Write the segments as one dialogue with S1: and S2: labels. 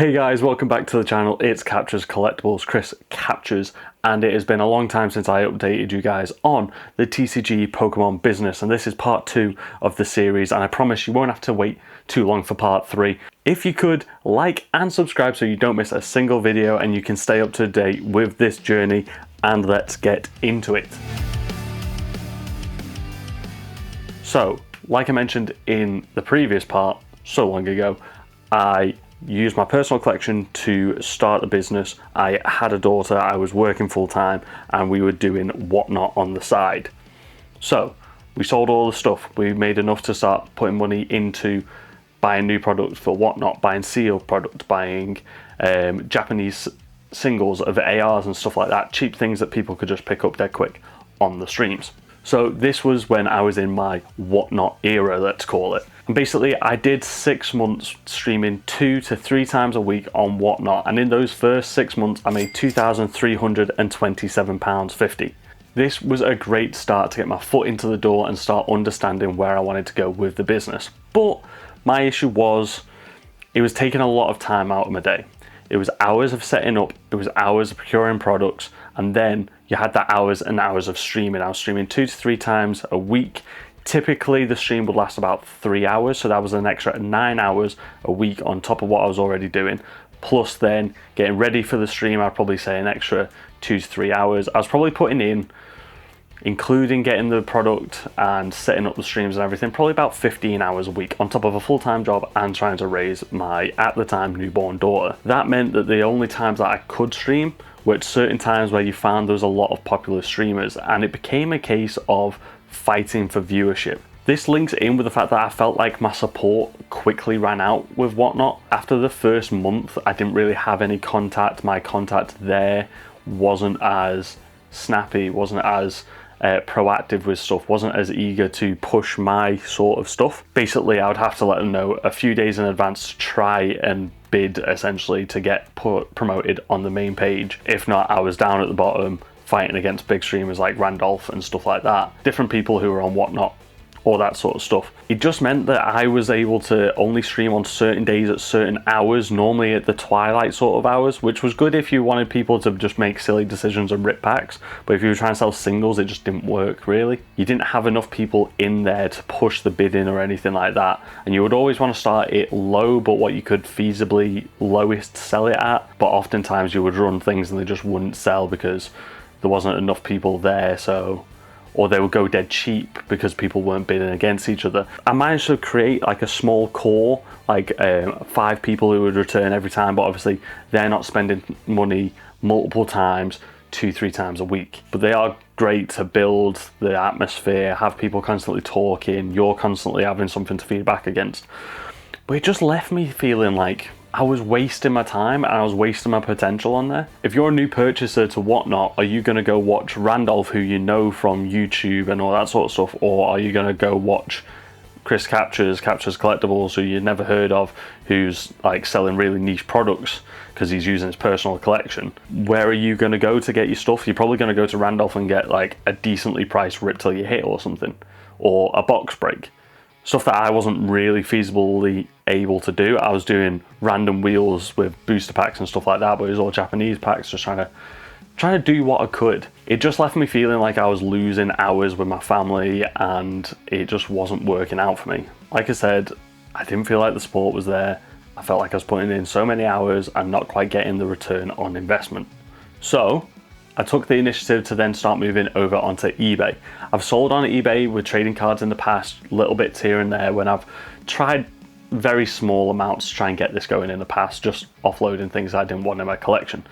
S1: Hey guys, welcome back to the channel. It's Captures Collectables, Chris Captures, and it has been a long time since I updated you guys on the TCG Pokemon business, and this is part 2 of the series, and I promise you won't have to wait too long for part 3. If you could, like and subscribe so you don't miss a single video and you can stay up to date with this journey, and let's get into it. So, like I mentioned in the previous part, so long ago, I used my personal collection to start the business. I had a daughter, I was working full time, and we were doing WhatNot on the side. So we sold all the stuff. We made enough to start putting money into buying new products for WhatNot, buying sealed products, buying Japanese singles of ARs and stuff like that, cheap things that people could just pick up dead quick on the streams. So this was when I was in my WhatNot era, let's call it. And basically I did 6 months streaming 2 to 3 times a week on WhatNot, and in those first 6 months I made £2,327.50. This was a great start to get my foot into the door and start understanding where I wanted to go with the business. But my issue was, it was taking a lot of time out of my day. It was hours of setting up, it was hours of procuring products, and then you had that hours and hours of streaming. I was streaming 2 to 3 times a week. Typically the stream would last about 3 hours, so that was an extra 9 hours a week on top of what I was already doing. Plus then getting ready for the stream, I'd probably say an extra 2 to 3 hours. I was probably putting in, including getting the product and setting up the streams and everything, probably about 15 hours a week on top of a full-time job and trying to raise my, at the time, newborn daughter. That meant that the only times that I could stream were at certain times where you found there was a lot of popular streamers, and it became a case of fighting for viewership. This links in with the fact that I felt like my support quickly ran out with WhatNot. After the first month, I didn't really have any contact. My contact there wasn't as snappy, wasn't as proactive with stuff, wasn't as eager to push my sort of stuff. Basically, I would have to let them know a few days in advance to try and bid essentially to get promoted on the main page. If not, I was down at the bottom fighting against big streamers like Randolph and stuff like that. Different people who were on WhatNot, all that sort of stuff. It just meant that I was able to only stream on certain days at certain hours, normally at the twilight sort of hours, which was good if you wanted people to just make silly decisions and rip packs, but if you were trying to sell singles, it just didn't work really. You didn't have enough people in there to push the bidding or anything like that, and you would always want to start it low, but what you could feasibly lowest sell it at, but oftentimes you would run things and they just wouldn't sell because there wasn't enough people there, or they would go dead cheap because people weren't bidding against each other. I managed to create like a small core, like 5 people who would return every time, but obviously they're not spending money multiple times, 2-3 times a week. But they are great to build the atmosphere, have people constantly talking, you're constantly having something to feed back against. But it just left me feeling like I was wasting my time and I was wasting my potential on there. If you're a new purchaser to WhatNot, are you going to go watch Randolph, who you know from YouTube and all that sort of stuff, or are you going to go watch Chris Captures Collectables, who you've never heard of, who's like selling really niche products because he's using his personal collection? Where are you going to go to get your stuff? You're probably going to go to Randolph and get like a decently priced Rip Till You Hit or something, or a box break. Stuff that I wasn't really feasibly able to do. I was doing random wheels with booster packs and stuff like that, but it was all Japanese packs, just trying to do what I could. It just left me feeling like I was losing hours with my family and it just wasn't working out for me. Like I said, I didn't feel like the support was there. I felt like I was putting in so many hours and not quite getting the return on investment. So I took the initiative to then start moving over onto eBay. I've sold on eBay with trading cards in the past, little bits here and there when I've tried very small amounts to try and get this going in the past, just offloading things I didn't want in my collection.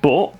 S1: But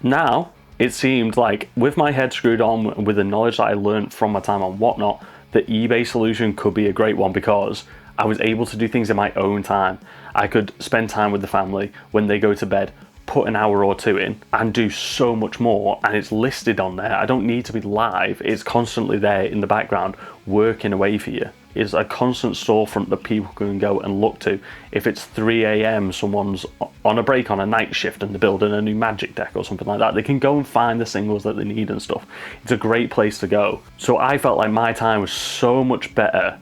S1: now it seemed like, with my head screwed on, with the knowledge that I learned from my time on WhatNot, the eBay solution could be a great one because I was able to do things in my own time. I could spend time with the family when they go to bed, put an hour or 2 in and do so much more, and it's listed on there. I don't need to be live, it's constantly there in the background working away for you. It's a constant storefront that people can go and look to. If it's 3 AM, someone's on a break on a night shift and they're building a new magic deck or something like that, they can go and find the singles that they need and stuff. It's a great place to go. So I felt like my time was so much better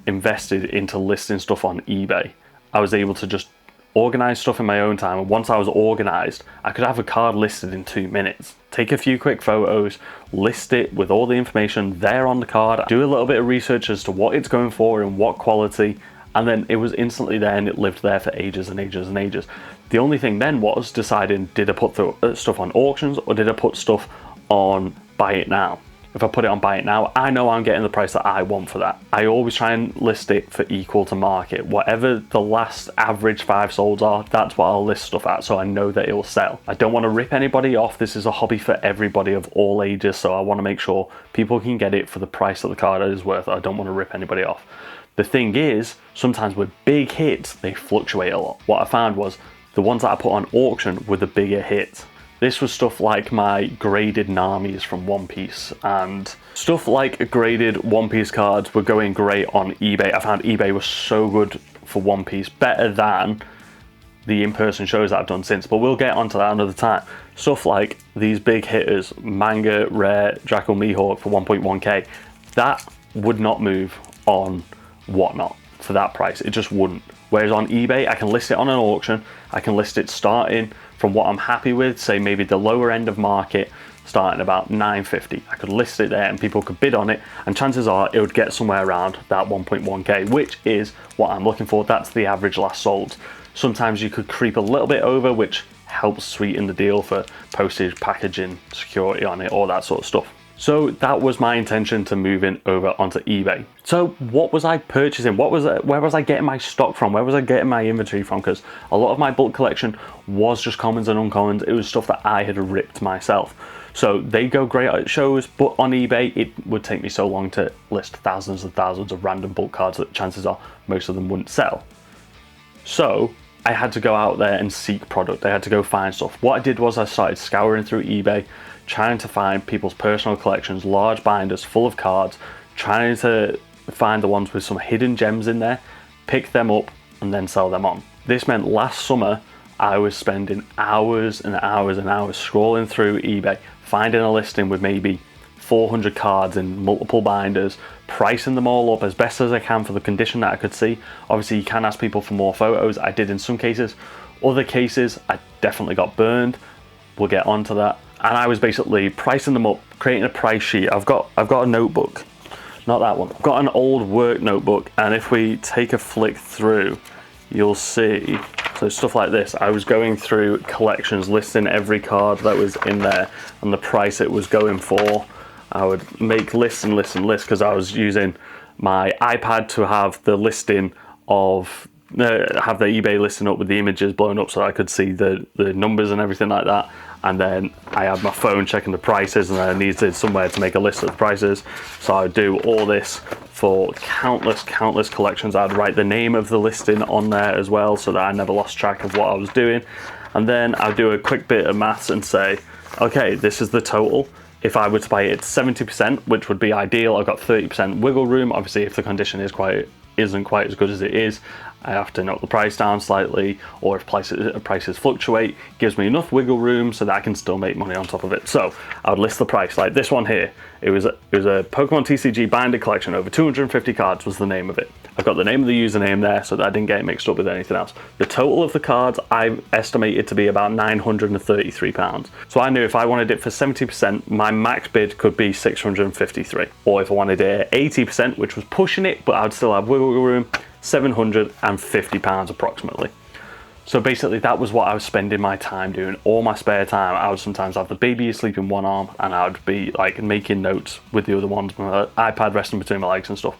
S1: invested into listing stuff on eBay. I was able to just organize stuff in my own time. And once I was organized, I could have a card listed in 2 minutes. Take a few quick photos, list it with all the information there on the card, do a little bit of research as to what it's going for and what quality, and then it was instantly there and it lived there for ages and ages and ages. The only thing then was deciding, did I put the stuff on auctions or did I put stuff on Buy It Now? If I put it on Buy It Now, I know I'm getting the price that I want for that. I always try and list it for equal to market. Whatever the last average 5 solds are, that's what I'll list stuff at, so I know that it will sell. I don't want to rip anybody off. This is a hobby for everybody of all ages, so I want to make sure people can get it for the price that the card is worth. I don't want to rip anybody off. The thing is, sometimes with big hits, they fluctuate a lot. What I found was the ones that I put on auction were the bigger hits. This was stuff like my graded Namis from One Piece, and stuff like graded One Piece cards were going great on eBay. I found eBay was so good for One Piece, better than the in-person shows that I've done since, but we'll get onto that another time. Stuff like these big hitters, Manga Rare Draco Mihawk for 1.1k, that would not move on WhatNot for that price. It just wouldn't. Whereas on eBay, I can list it on an auction. I can list it starting from what I'm happy with, say maybe the lower end of market, starting about $9.50. I could list it there and people could bid on it, and chances are it would get somewhere around that 1.1k, which is what I'm looking for. That's the average last sold. Sometimes you could creep a little bit over, which helps sweeten the deal for postage, packaging, security on it, all that sort of stuff. So that was my intention to moving over onto eBay. So what was I purchasing? Where was I getting my stock from? Where was I getting my inventory from? Because a lot of my bulk collection was just commons and uncommons. It was stuff that I had ripped myself. So they go great at shows, but on eBay, it would take me so long to list thousands and thousands of random bulk cards that chances are most of them wouldn't sell. So I had to go out there and seek product. I had to go find stuff. What I did was I started scouring through eBay, trying to find people's personal collections, large binders full of cards, trying to find the ones with some hidden gems in there, pick them up and then sell them on. This meant last summer I was spending hours and hours and hours scrolling through eBay, finding a listing with maybe 400 cards in multiple binders, pricing them all up as best as I can for the condition that I could see. Obviously you can ask people for more photos. I did in some cases. Other cases I definitely got burned. We'll get onto that. And I was basically pricing them up, creating a price sheet. I've got a notebook, not that one. I've got an old work notebook, and if we take a flick through, you'll see, so stuff like this. I was going through collections, listing every card that was in there and the price it was going for. I would make lists and lists and lists because I was using my iPad to have the listing of, have the eBay listing up with the images blown up so I could see the numbers and everything like that. And then I had my phone checking the prices, and then I needed somewhere to make a list of the prices. So I would do all this for countless collections. I'd write the name of the listing on there as well so that I never lost track of what I was doing. And then I'd do a quick bit of maths and say, okay, this is the total. If I were to buy it 70%, which would be ideal, I've got 30% wiggle room. Obviously, if the condition isn't quite as good as it is, I have to knock the price down slightly, or if prices fluctuate, gives me enough wiggle room so that I can still make money on top of it. So I would list the price, like this one here. It was a Pokemon TCG binder collection, over 250 cards was the name of it. I've got the name of the username there so that I didn't get it mixed up with anything else. The total of the cards I estimated to be about £933. So I knew if I wanted it for 70%, my max bid could be 653. Or if I wanted it at 80%, which was pushing it, but I'd still have wiggle room, £750 approximately. So basically that was what I was spending my time doing. All my spare time, I would sometimes have the baby asleep in one arm and I would be like making notes with the other ones, my iPad resting between my legs and stuff.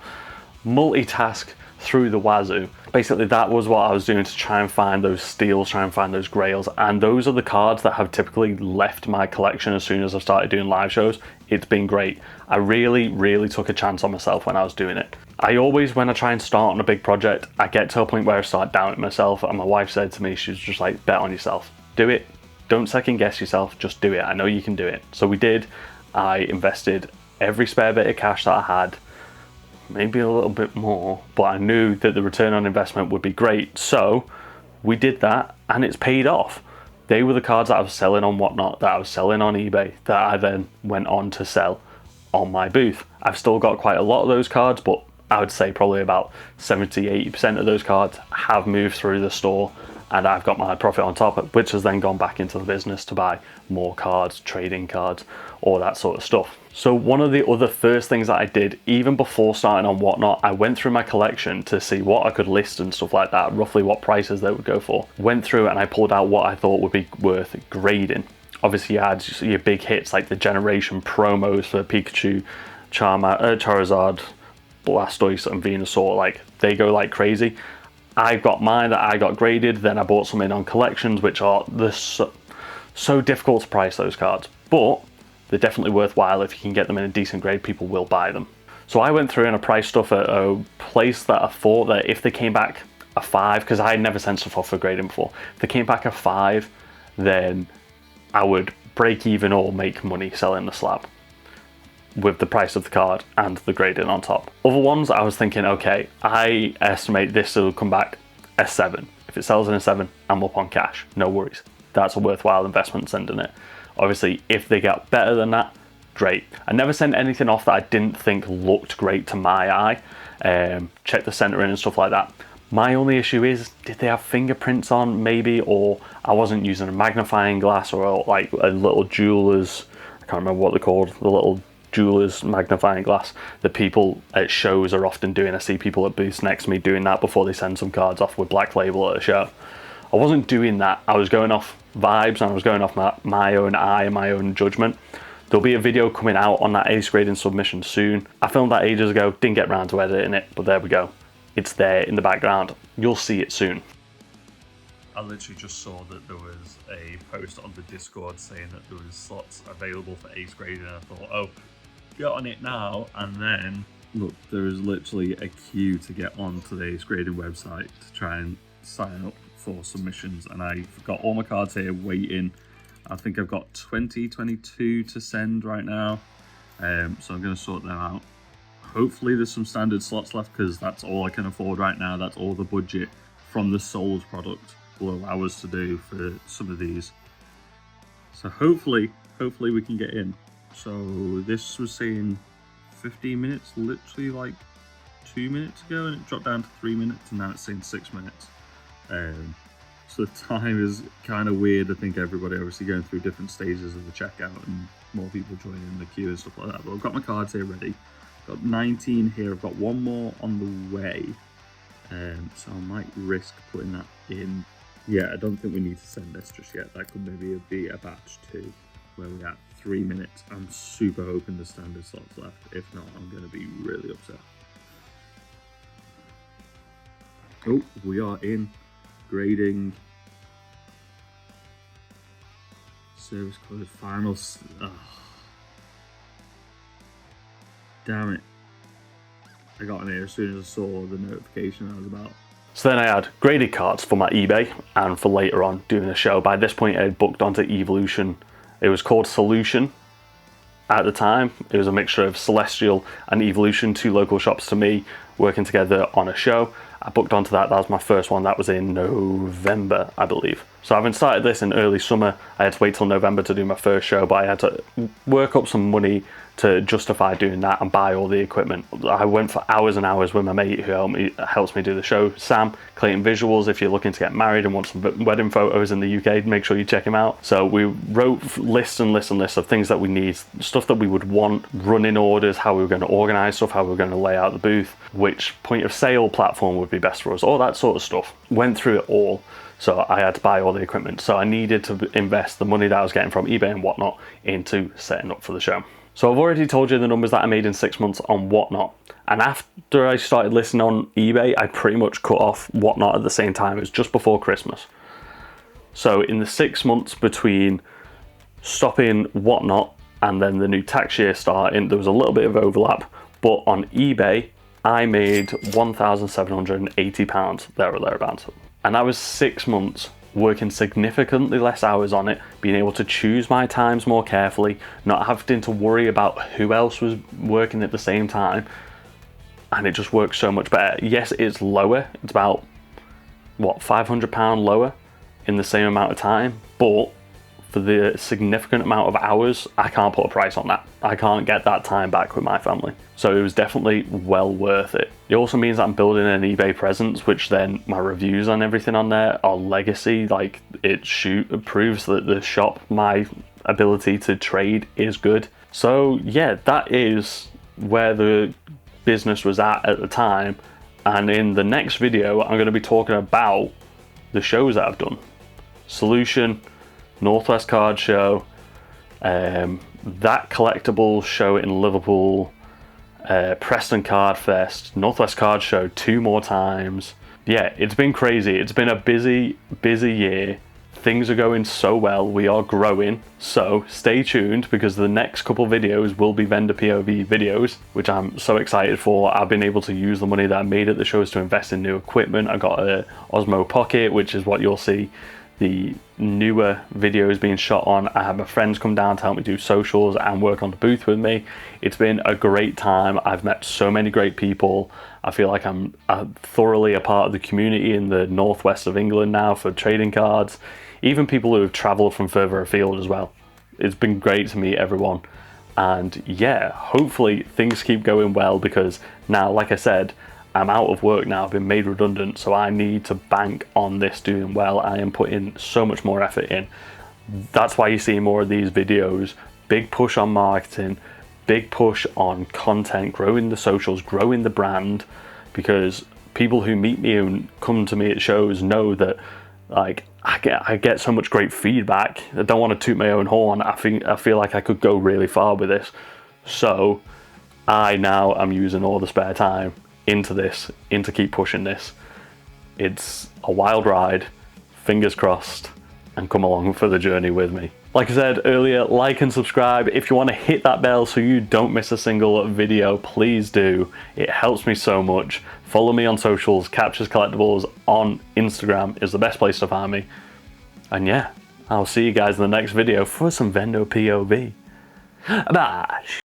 S1: Multitask through the wazoo. Basically that was what I was doing to try and find those steals, try and find those grails, and those are the cards that have typically left my collection as soon as I started doing live shows. It's been great. I really took a chance on myself when I was doing it. I always, when I try and start on a big project, I get to a point where I start doubting myself, and my wife said to me, she was just like, bet on yourself, do it, don't second guess yourself, just do it, I know you can do it. So we did. I invested every spare bit of cash that I had, maybe a little bit more, but I knew that the return on investment would be great. So we did that and it's paid off. They were the cards that I was selling on WhatNot, that I was selling on eBay, that I then went on to sell on my booth. I've still got quite a lot of those cards, but I would say probably about 70-80% of those cards have moved through the store and I've got my profit on top, which has then gone back into the business to buy more cards, trading cards, all that sort of stuff. So one of the other first things that I did, even before starting on WhatNot, I went through my collection to see what I could list and stuff like that, roughly what prices they would go for. Went through and I pulled out what I thought would be worth grading. Obviously you had your big hits like the generation promos for Pikachu, Charizard, Blastoise and Venusaur, like they go like crazy. I got mine that I got graded, then I bought some in on collections, which are so difficult to price those cards, but they're definitely worthwhile. If you can get them in a decent grade, people will buy them. So I went through and I priced stuff at a place that I thought that if they came back a 5, because I had never sent stuff off for grading before, if they came back a 5, then I would break even or make money selling the slab with the price of the card and the grading on top. Other ones I was thinking, okay, I estimate this will come back a 7. If it sells in a 7, I'm up on cash, no worries. That's a worthwhile investment sending it. Obviously, if they get better than that, great. I never sent anything off that I didn't think looked great to my eye. Check the centering and stuff like that. My only issue is, did they have fingerprints on maybe, or I wasn't using a magnifying glass or like a little jeweler's, I can't remember what they're called, the little jeweler's magnifying glass that people at shows are often doing. I see people at booths next to me doing that before they send some cards off with Black Label at a show. I wasn't doing that. I was going off vibes and I was going off my own eye and my own judgment. There'll be a video coming out on that ace grading submission soon. I filmed that ages ago, didn't get around to editing it, but there we go. It's there in the background. You'll see it soon. I literally just saw that there was a post on the Discord saying that there was slots available for ace grading, and I thought, oh, get on it now. And then, look, there is literally a queue to get onto the ace grading website to try and sign up for submissions, and I've got all my cards here waiting. I think I've got 22 to send right now, so I'm going to sort them out. Hopefully there's some standard slots left, because that's all I can afford right now. That's all the budget from the Souls product will allow us to do for some of these. So hopefully we can get in. So this was saying 15 minutes, literally like 2 minutes ago, and it dropped down to 3 minutes, and now it's saying 6 minutes. So the time is kind of weird. I think everybody obviously going through different stages of the checkout and more people joining the queue and stuff like that. But I've got my cards here ready. Got 19 here. I've got one more on the way. So I might risk putting that in. Yeah, I don't think we need to send this just yet. That could maybe be a batch 2 where we're at 3 minutes. I'm super hoping the standard slots left. If not, I'm going to be really upset. Oh, we are in. Grading, service closed, finals. Damn it. I got in here as soon as I saw the notification I was about. So then I had graded cards for my eBay and for later on doing a show. By this point I had booked onto Evolution. It was called Solution at the time. It was a mixture of Celestial and Evolution, 2 local shops to me, working together on a show. I booked onto that. That was my first one. That was in November, I believe. So having started this in early summer, I had to wait till November to do my first show, but I had to work up some money to justify doing that and buy all the equipment. I went for hours and hours with my mate who helps me do the show, Sam, Clayton Visuals. If you're looking to get married and want some wedding photos in the UK, make sure you check him out. So we wrote lists and lists and lists of things that we need, stuff that we would want, running orders, how we were going to organize stuff, how we were going to lay out the booth, which point of sale platform would be best for us, all that sort of stuff. Went through it all. So I had to buy all the equipment. So I needed to invest the money that I was getting from eBay and WhatNot into setting up for the show. So I've already told you the numbers that I made in 6 months on WhatNot. And after I started listing on eBay, I pretty much cut off WhatNot at the same time. It was just before Christmas. So in the 6 months between stopping WhatNot and then the new tax year starting, there was a little bit of overlap. But on eBay, I made £1,780 there or thereabouts. And that was 6 months working significantly less hours on it, being able to choose my times more carefully, not having to worry about who else was working at the same time. And it just works so much better. Yes, it's lower. It's about, what, £500 lower in the same amount of time. But for the significant amount of hours, I can't put a price on that. I can't get that time back with my family. So it was definitely well worth it. It also means that I'm building an eBay presence, which then my reviews and everything on there are legacy. Like it proves that the shop, my ability to trade is good. So yeah, that is where the business was at the time. And in the next video, I'm going to be talking about the shows that I've done. Solution, Northwest Card Show, that Collectables show in Liverpool, Preston Card Fest, Northwest Card Show 2 more times. Yeah, it's been crazy. It's been a busy year. Things are going so well. We are growing. So stay tuned, because the next couple videos will be vendor POV videos, which I'm so excited for. I've been able to use the money that I made at the shows to invest in new equipment. I got a Osmo Pocket, which is what you'll see the newer videos being shot on. I had my friends come down to help me do socials and work on the booth with me. It's been a great time. I've met so many great people. I feel like I'm thoroughly a part of the community in the northwest of England now for trading cards. Even people who have traveled from further afield as well. It's been great to meet everyone. And yeah, hopefully things keep going well, because now, like I said, I'm out of work now, I've been made redundant, so I need to bank on this doing well. I am putting so much more effort in. That's why you see more of these videos. Big push on marketing, big push on content, growing the socials, growing the brand, because people who meet me and come to me at shows know that like I get so much great feedback. I don't want to toot my own horn. I feel like I could go really far with this. So I now am using all the spare time into keep pushing this. It's a wild ride. Fingers crossed, and come along for the journey with me. Like I said earlier, like and subscribe. If you want to hit that bell so you don't miss a single video, please do. It helps me so much. Follow me on socials. Captures Collectables on Instagram is the best place to find me. And yeah, I'll see you guys in the next video for some vendor POV. Bye.